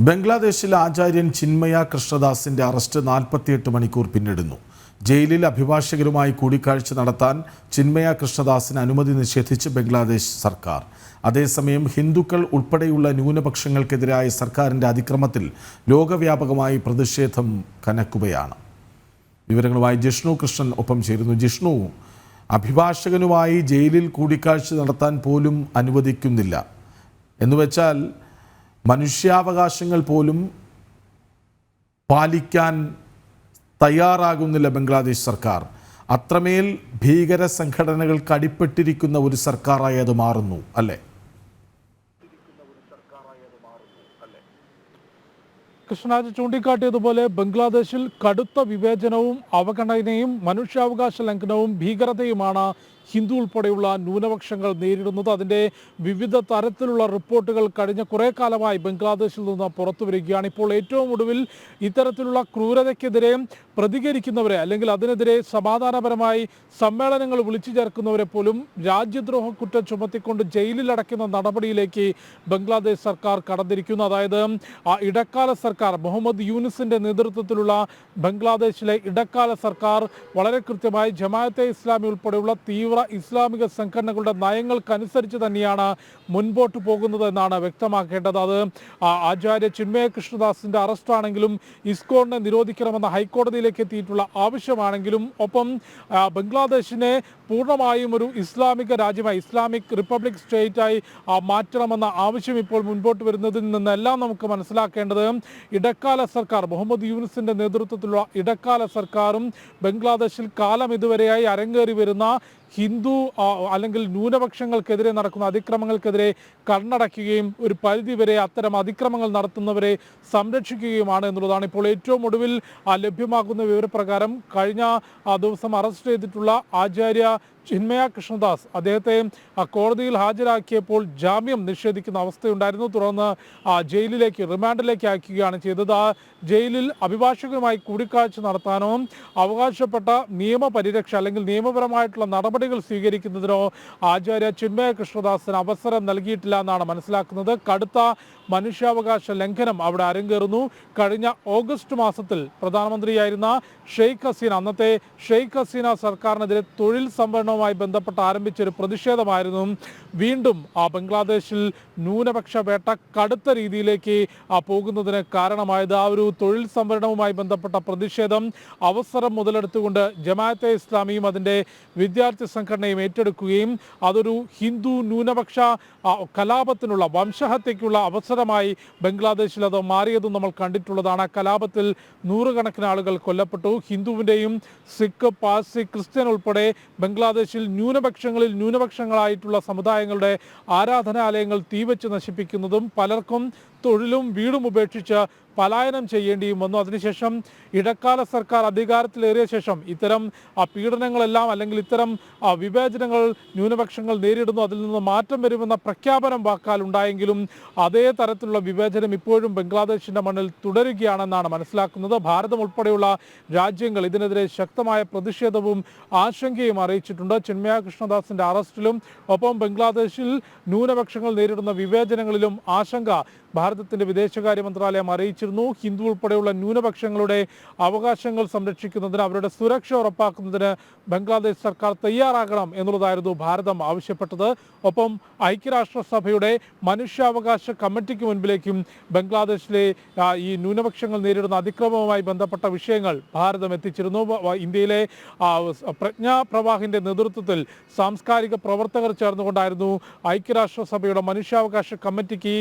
ബംഗ്ലാദേശിലെ ആചാര്യൻ ചിന്മയ കൃഷ്ണദാസിന്റെ അറസ്റ്റ് 48 മണിക്കൂർ പിന്നിടുന്നു. ജയിലിൽ അഭിഭാഷകരുമായി കൂടിക്കാഴ്ച നടത്താൻ ചിന്മയ കൃഷ്ണദാസിന് അനുമതി നിഷേധിച്ച് ബംഗ്ലാദേശ് സർക്കാർ. അതേസമയം ഹിന്ദുക്കൾ ഉൾപ്പെടെയുള്ള ന്യൂനപക്ഷങ്ങൾക്കെതിരായ സർക്കാരിൻ്റെ അതിക്രമത്തിൽ ലോകവ്യാപകമായി പ്രതിഷേധം കനക്കുകയാണ്. വിവരങ്ങളുമായി ജിഷ്ണു കൃഷ്ണൻ ഒപ്പം ചേരുന്നു. ജിഷ്ണു, അഭിഭാഷകനുമായി ജയിലിൽ കൂടിക്കാഴ്ച നടത്താൻ പോലും അനുവദിക്കുന്നില്ല എന്നുവെച്ചാൽ മനുഷ്യാവകാശങ്ങൾ പോലും പാലിക്കാൻ തയ്യാറാകുന്നില്ല ബംഗ്ലാദേശ് സർക്കാർ. അത്രമേൽ ഭീകര സംഘടനകൾക്ക് അടിപ്പെട്ടിരിക്കുന്ന ഒരു സർക്കാരായി അത് മാറുന്നു അല്ലേ? കൃഷ്ണരാജ് ചൂണ്ടിക്കാട്ടിയതുപോലെ ബംഗ്ലാദേശിൽ കടുത്ത വിവേചനവും അവഗണനയും മനുഷ്യാവകാശ ലംഘനവും ഭീകരതയുമാണ് ഹിന്ദു ഉൾപ്പെടെയുള്ള ന്യൂനപക്ഷങ്ങൾ നേരിടുന്നത്. അതിൻ്റെ വിവിധ തരത്തിലുള്ള റിപ്പോർട്ടുകൾ കഴിഞ്ഞ കുറേ കാലമായി ബംഗ്ലാദേശിൽ നിന്ന് പുറത്തു വരികയാണ്. ഇപ്പോൾ ഏറ്റവും ഒടുവിൽ ഇത്തരത്തിലുള്ള ക്രൂരതയ്ക്കെതിരെ പ്രതികരിക്കുന്നവരെ അല്ലെങ്കിൽ അതിനെതിരെ സമാധാനപരമായി സമ്മേളനങ്ങൾ വിളിച്ചു ചേർക്കുന്നവരെ പോലും രാജ്യദ്രോഹ കുറ്റം ചുമത്തിക്കൊണ്ട് ജയിലിൽ അടയ്ക്കുന്ന നടപടിയിലേക്ക് ബംഗ്ലാദേശ് സർക്കാർ കടന്നിരിക്കുന്നു. അതായത് ഇടക്കാല സർക്കാർ മുഹമ്മദ് യൂനിസിന്റെ നേതൃത്വത്തിലുള്ള ബംഗ്ലാദേശിലെ ഇടക്കാല സർക്കാർ വളരെ കൃത്യമായി ജമാഅത്തെ ഇസ്ലാമി ഉൾപ്പെടെയുള്ള തീവ്ര ഇസ്ലാമിക സംഘടനകളുടെ നയങ്ങൾക്കനുസരിച്ച് തന്നെയാണ് മുൻപോട്ട് പോകുന്നത് എന്നാണ് വ്യക്തമാക്കേണ്ടത്. അത് ആചാര്യ ചിന്മയ കൃഷ്ണദാസിന്റെ അറസ്റ്റ് ആണെങ്കിലും ഇസ്കോണിനെ നിരോധിക്കണമെന്ന ഹൈക്കോടതിയിലേക്ക് എത്തിയിട്ടുള്ള ആവശ്യമാണെങ്കിലും ഒപ്പം ബംഗ്ലാദേശിനെ പൂർണ്ണമായും ഒരു ഇസ്ലാമിക രാജ്യമായി ഇസ്ലാമിക് റിപ്പബ്ലിക് സ്റ്റേറ്റായി മാറ്റണമെന്ന ആവശ്യം ഇപ്പോൾ മുൻപോട്ട് വരുന്നതിൽ നിന്നെല്ലാം നമുക്ക് മനസ്സിലാക്കേണ്ടത് ഇടക്കാല സർക്കാർ മുഹമ്മദ് യൂനിസിന്റെ നേതൃത്വത്തിലുള്ള ഇടക്കാല സർക്കാരും ബംഗ്ലാദേശിൽ കാലം ഇതുവരെയായി അരങ്ങേറി വരുന്ന ഹിന്ദു അല്ലെങ്കിൽ ന്യൂനപക്ഷങ്ങൾക്കെതിരെ നടക്കുന്ന അതിക്രമങ്ങൾക്കെതിരെ കണ്ണടയ്ക്കുകയും ഒരു പരിധിവരെ അത്തരം അതിക്രമങ്ങൾ നടത്തുന്നവരെ സംരക്ഷിക്കുകയുമാണ് എന്നുള്ളതാണ്. ഇപ്പോൾ ഏറ്റവും ഒടുവിൽ ലഭ്യമാകുന്ന വിവരപ്രകാരം കഴിഞ്ഞ ദിവസം അറസ്റ്റ് ചെയ്തിട്ടുള്ള ആചാര്യ ചിന്മയ കൃഷ്ണദാസ് അദ്ദേഹത്തെ കോടതിയിൽ ഹാജരാക്കിയപ്പോൾ ജാമ്യം നിഷേധിക്കുന്ന അവസ്ഥയുണ്ടായിരുന്നു. തുടർന്ന് ജയിലിലേക്ക് റിമാൻഡിലേക്ക് അയക്കുകയാണ് ചെയ്തത്. ആ ജയിലിൽ അഭിഭാഷകരുമായി കൂടിക്കാഴ്ച നടത്താനോ അവകാശപ്പെട്ട നിയമപരിരക്ഷ അല്ലെങ്കിൽ നിയമപരമായിട്ടുള്ള നടപടികൾ സ്വീകരിക്കുന്നതിനോ ആചാര്യ ചിന്മയ കൃഷ്ണദാസിന് അവസരം നൽകിയിട്ടില്ല എന്നാണ് മനസ്സിലാക്കുന്നത്. കടുത്ത മനുഷ്യാവകാശ ലംഘനം അവിടെ അരങ്ങേറുന്നു. കഴിഞ്ഞ ഓഗസ്റ്റ് മാസത്തിൽ പ്രധാനമന്ത്രിയായിരുന്ന ഷെയ്ഖ് ഹസീന അന്നത്തെ ഷെയ്ഖ് ഹസീന സർക്കാരിനെതിരെ തൊഴിൽ സംവരണവുമായി ബന്ധപ്പെട്ട് ആരംഭിച്ചൊരു പ്രതിഷേധമായിരുന്നു വീണ്ടും ബംഗ്ലാദേശിൽ ന്യൂനപക്ഷ വേട്ട കടുത്ത രീതിയിലേക്ക് പോകുന്നതിന് കാരണമായത്. ആ ഒരു തൊഴിൽ സംവരണവുമായി ബന്ധപ്പെട്ട പ്രതിഷേധം അവസരം മുതലെടുത്തുകൊണ്ട് ജമാഅത്തെ ഇസ്ലാമിയും അതിൻ്റെ വിദ്യാർത്ഥി സംഘടനയും ഏറ്റെടുക്കുകയും അതൊരു ഹിന്ദു ന്യൂനപക്ഷ കലാപത്തിനുള്ള വംശഹത്യയ്ക്കുള്ള അവസരമായി ബംഗ്ലാദേശിൽ അത് മാറിയതും നമ്മൾ കണ്ടിട്ടുള്ളതാണ്. ആ കലാപത്തിൽ നൂറുകണക്കിന് ആളുകൾ കൊല്ലപ്പെട്ടു. ഹിന്ദുവിൻ്റെയും സിഖ്, പാഴ്സി, ക്രിസ്ത്യൻ ഉൾപ്പെടെ ബംഗ്ലാദേശിൽ ന്യൂനപക്ഷങ്ങളായിട്ടുള്ള സമുദായങ്ങളുടെ ആരാധനാലയങ്ങൾ തീവച്ച് നശിപ്പിക്കുന്നതും പലർക്കും തൊഴിലും വീടും ഉപേക്ഷിച്ച് പലായനം ചെയ്യേണ്ടിയും വന്നു. അതിനുശേഷം ഇടക്കാല സർക്കാർ അധികാരത്തിലേറിയ ശേഷം ഇത്തരം പീഡനങ്ങളെല്ലാം അല്ലെങ്കിൽ ഇത്തരം വിവേചനങ്ങൾ ന്യൂനപക്ഷങ്ങൾ നേരിടുന്നു, അതിൽ നിന്ന് മാറ്റം വരുമെന്ന പ്രഖ്യാപനം വാക്കാൽ ഉണ്ടായെങ്കിലും അതേ തരത്തിലുള്ള വിവേചനം ഇപ്പോഴും ബംഗ്ലാദേശിൻ്റെ മണ്ണിൽ തുടരുകയാണെന്നാണ് മനസ്സിലാക്കുന്നത്. ഭാരതം ഉൾപ്പെടെയുള്ള രാജ്യങ്ങൾ ഇതിനെതിരെ ശക്തമായ പ്രതിഷേധവും ആശങ്കയും അറിയിച്ചിട്ടുണ്ട്. ചിന്മയ കൃഷ്ണദാസിന്റെ അറസ്റ്റിലും ഒപ്പം ബംഗ്ലാദേശിൽ ന്യൂനപക്ഷങ്ങൾ നേരിടുന്ന വിവേചനങ്ങളിലും ആശങ്ക ഭാരതത്തിന്റെ വിദേശകാര്യ മന്ത്രാലയം അറിയിച്ചിരുന്നു. ഹിന്ദു ഉൾപ്പെടെയുള്ള ന്യൂനപക്ഷങ്ങളുടെ അവകാശങ്ങൾ സംരക്ഷിക്കുന്നതിന് അവരുടെ സുരക്ഷ ഉറപ്പാക്കുന്നതിന് ബംഗ്ലാദേശ് സർക്കാർ തയ്യാറാകണം എന്നുള്ളതായിരുന്നു ഭാരതം ആവശ്യപ്പെട്ടത്. ഒപ്പം ഐക്യരാഷ്ട്രസഭയുടെ മനുഷ്യാവകാശ കമ്മിറ്റിക്ക് മുൻപിലേക്കും ബംഗ്ലാദേശിലെ ഈ ന്യൂനപക്ഷങ്ങൾ നേരിടുന്ന അതിക്രമവുമായി ബന്ധപ്പെട്ട വിഷയങ്ങൾ ഭാരതം എത്തിച്ചിരുന്നു. ഇന്ത്യയിലെ പ്രജ്ഞാ പ്രവാഹിന്റെ നേതൃത്വത്തിൽ സാംസ്കാരിക പ്രവർത്തകർ ചേർന്നുകൊണ്ടായിരുന്നു ഐക്യരാഷ്ട്രസഭയുടെ മനുഷ്യാവകാശ കമ്മിറ്റിക്ക്